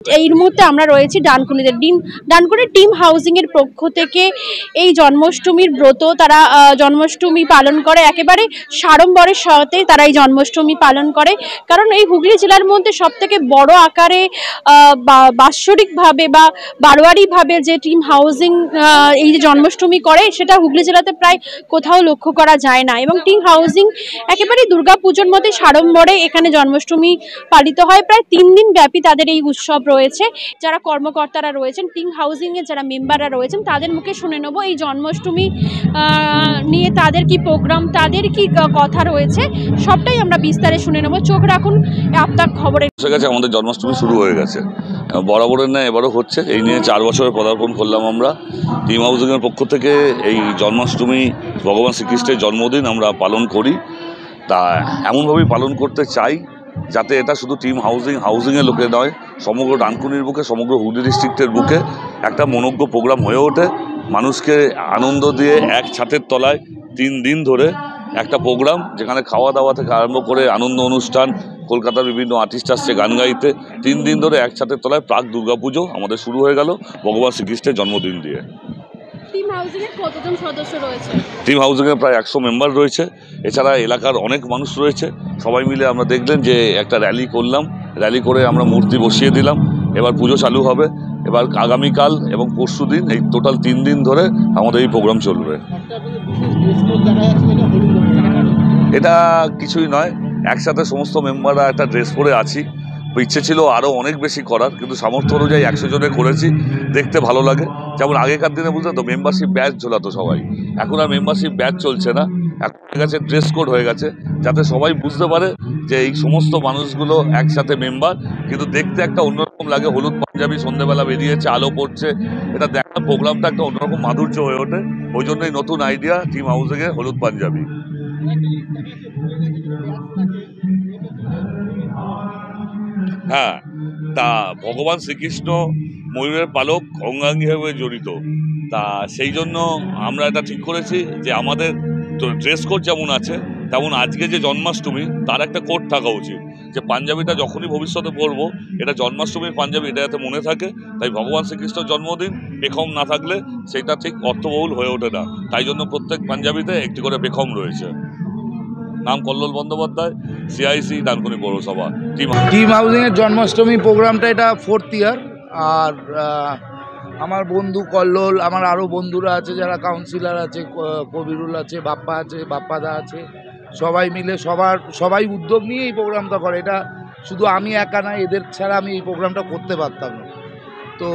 এই মুহূর্তে আমরা রয়েছি ডানকুনিতে। ডানকুনি টিম হাউজিং এর পক্ষ থেকে এই জন্মাষ্টমীর ব্রত তারা জন্মাষ্টমী পালন করে একেবারে সাড়ম্বরের সাথে তারা এই জন্মাষ্টমী পালন করে। কারণ এই হুগলি জেলার মধ্যে সবথেকে বড় আকারে বাৎসরিকভাবে বা বারোয়ারিভাবে যে টিম হাউজিং এই যে জন্মাষ্টমী করে সেটা হুগলি জেলাতে প্রায় কোথাও লক্ষ্য করা যায় না। এবং টিম হাউজিং একেবারে দুর্গাপুজোর মধ্যে সাড়ম্বরে এখানে জন্মাষ্টমী পালিত হয়। প্রায় 3 দিন ব্যাপী তাদের এই উৎসব রয়েছে। যারা কর্মকর্তারা রয়েছেন, টিম হাউজিং এর যারা মেম্বাররা রয়েছেন, তাদের মুখে শুনে নেব এই জন্মাষ্টমী নিয়ে তাদের কি প্রোগ্রাম, তাদের কি কথা রয়েছে, সবটাই আমরা বিস্তারে শুনে নেব। চোখ রাখুন আপনার খবরে। আমাদের জন্মাষ্টমী শুরু হয়ে গেছে, বরাবরের না এবারও হচ্ছে। এই নিয়ে 4 বছরের পদার্পণ করলাম আমরা। টিম হাউজিং এর পক্ষ থেকে এই জন্মাষ্টমী ভগবান শ্রীকৃষ্ণের জন্মদিন আমরা পালন করি। তা এমনভাবেই পালন করতে চাই যাতে এটা শুধু টিম হাউজিংয়ের লোকে নয়, সমগ্র ডানকুনির বুকে, সমগ্র হুগলি ডিস্ট্রিক্টের বুকে একটা মনোজ্ঞ প্রোগ্রাম হয়ে ওঠে। মানুষকে আনন্দ দিয়ে এক ছাদের তলায় 3 দিন ধরে একটা প্রোগ্রাম, যেখানে খাওয়া দাওয়া থেকে আরম্ভ করে আনন্দ অনুষ্ঠান, কলকাতার বিভিন্ন আর্টিস্ট আসছে গান গাইতে। 3 দিন ধরে এক ছাদের তলায় প্রাক দুর্গাপুজো আমাদের শুরু হয়ে গেল ভগবান শ্রীকৃষ্ণের জন্মদিন দিয়ে। টিম হাউজিংয়ের কতজন সদস্য রয়েছে? টিম হাউজিংয়ে প্রায় 100 মেম্বার রয়েছে। এছাড়া এলাকার অনেক মানুষ রয়েছে। সবাই মিলে আমরা দেখলেন যে একটা র্যালি করলাম, র্যালি করে আমরা মূর্তি বসিয়ে দিলাম। এবার পুজো চালু হবে। এবার আগামীকাল এবং পরশু দিন, এই টোটাল 3 দিন ধরে আমাদের এই প্রোগ্রাম চলবে। এটা কিছুই নয়, একসাথে সমস্ত মেম্বাররা একটা ড্রেস পরে আছি। ইচ্ছে ছিল আরও অনেক বেশি করার, কিন্তু সামর্থ্য অনুযায়ী 100 জনে করেছি। দেখতে ভালো লাগে। যেমন আগেকার দিনে বুঝলেন তো মেম্বারশিপ ব্যাচ ঝোলাতো সবাই, এখন আর মেম্বারশিপ ব্যাচ চলছে না। এখন হয়ে গেছে ড্রেস কোড হয়ে গেছে, যাতে সবাই বুঝতে পারে যে এই সমস্ত মানুষগুলো একসাথে মেম্বার। কিন্তু দেখতে একটা অন্যরকম লাগে। হলুদ পাঞ্জাবি সন্ধ্যেবেলা বেরিয়েছে, আলো পড়ছে, এটা দেখার প্রোগ্রামটা একটা অন্যরকম মাধুর্য হয়ে ওঠে। ওই জন্যই নতুন আইডিয়া টিম হাউজিংয়ে হলুদ পাঞ্জাবি। হ্যাঁ, তা ভগবান শ্রীকৃষ্ণ ময়ূরের পালক অঙ্গাঙ্গিভাবে জড়িত। তা সেই জন্য আমরা এটা ঠিক করেছি যে আমাদের ড্রেস কোড যেমন আছে, তেমন আজকে যে জন্মাষ্টমী তার একটা কোড থাকা উচিত, যে পাঞ্জাবিটা যখনই ভবিষ্যতে পরবো এটা জন্মাষ্টমীর পাঞ্জাবি, এটা যাতে মনে থাকে। তাই ভগবান শ্রীকৃষ্ণের জন্মদিন বেখম না থাকলে সেটা ঠিক অর্থবহুল হয়ে ওঠে না। তাই জন্য প্রত্যেক পাঞ্জাবিতে একটি করে বেখম রয়েছে। নাম কল্লোল বন্দ্যোপাধ্যায়, CIC ডানকুনি পৌরসভা। টিম হাউজিংয়ের জন্মাষ্টমী প্রোগ্রামটা এটা 4th ইয়ার। আর আমার বন্ধু কল্লোল, আমার আরও বন্ধুরা আছে যারা কাউন্সিলর আছে, কবিরুল আছে, বাপ্পা আছে, বাপ্পাদা আছে, সবাই মিলে সবাই উদ্যোগ নিয়ে এই প্রোগ্রামটা করে। এটা শুধু আমি একা না, এদের ছাড়া আমি এই প্রোগ্রামটা করতে পারতাম না। তো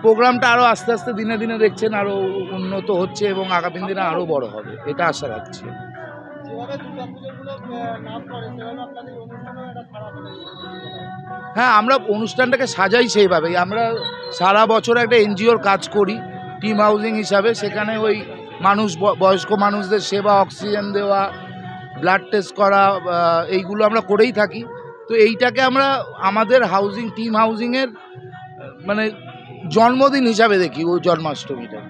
প্রোগ্রামটা আরও আস্তে আস্তে দিনে দিনে দেখছেন আরও উন্নত হচ্ছে এবং আগামী দিনে আরও বড় হবে, এটা আশা রাখছি। হ্যাঁ, আমরা অনুষ্ঠানটাকে সাজাই সেইভাবেই। আমরা সারা বছর একটা NGOর কাজ করি টিম হাউজিং হিসাবে। সেখানে ওই বয়স্ক মানুষদের সেবা, অক্সিজেন দেওয়া, ব্লাড টেস্ট করা, এইগুলো আমরা করেই থাকি। তো এইটাকে আমরা আমাদের টিম হাউজিংয়ের মানে জন্মদিন হিসাবে দেখি ওই জন্মাষ্টমীটা।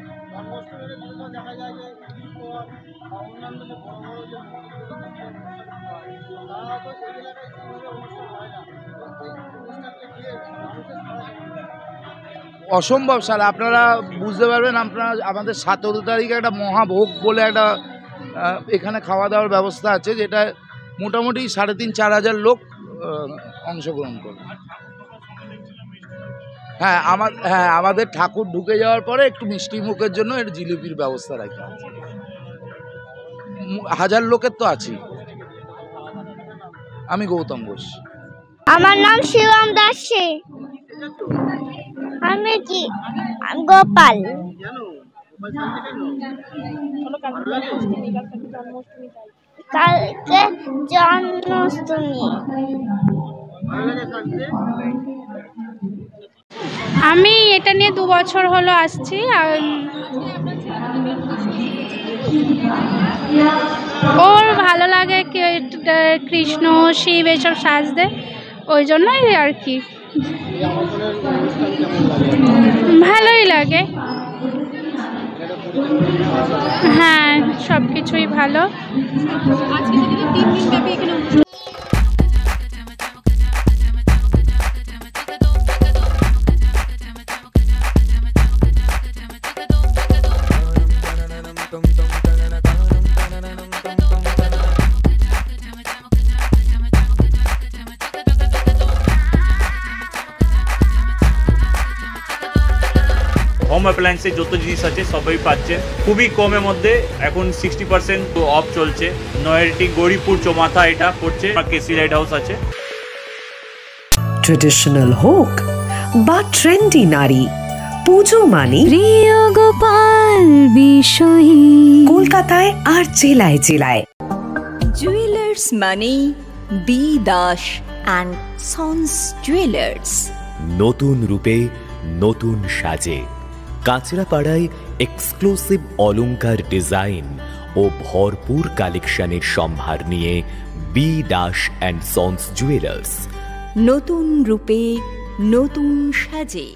অসম্ভব স্যার, আপনারা বুঝতে পারবেন। আপনারা আমাদের 17 তারিখে একটা মহাভোগ বলে একটা এখানে খাওয়া দাওয়ার ব্যবস্থা আছে, যেটা মোটামুটি 3,500-4 হাজার লোক অংশগ্রহণ করবে। হ্যাঁ, আমাদের ঠাকুর ঢুকে যাওয়ার পরে একটু মিষ্টি মুখের জন্য একটু জিলিপির ব্যবস্থা রাখা আছে। 1000 লোকের তো আছেই। আমি গৌতম ঘোষ। আমার নাম শিবম দাস। আমি কি গোপাল। কালকে জন্মাষ্টমী। আমি এটা নিয়ে 2 বছর হলো আসছি। ওর ভালো লাগে কৃষ্ণ শিব এসব সাজতে, ওই জন্যই আর কি ভালোই লাগে। হ্যাঁ, সব কিছুই ভালো। হোম অ্যাপ্লায়েন্সের যত জিনিস আছে সবই পাচ্ছে খুবই কমের মধ্যে। এখন 60% অফ চলছে। নয়ারটি গৌরীপুর চৌমাথা এটা পড়ছে, কেসি লাইট হাউস আছে। ট্রেডিশনাল হোক বা ট্রেন্ডি নারী, পুজো মানে প্রিয় গোপাল বিষয়ী কলকাতায় আর জেলায় জেলায়। জুয়েলার্স মানে B Das and sons jewellers. নতুন রূপে নতুন সাজে কাঁচরাপাড়ায় এক্সক্লুসিভ অলংকার ডিজাইন ও ভরপুর কালেকশনের সম্ভার নিয়ে B Das and sons jewellers. নতুন রূপে নতুন সাজে।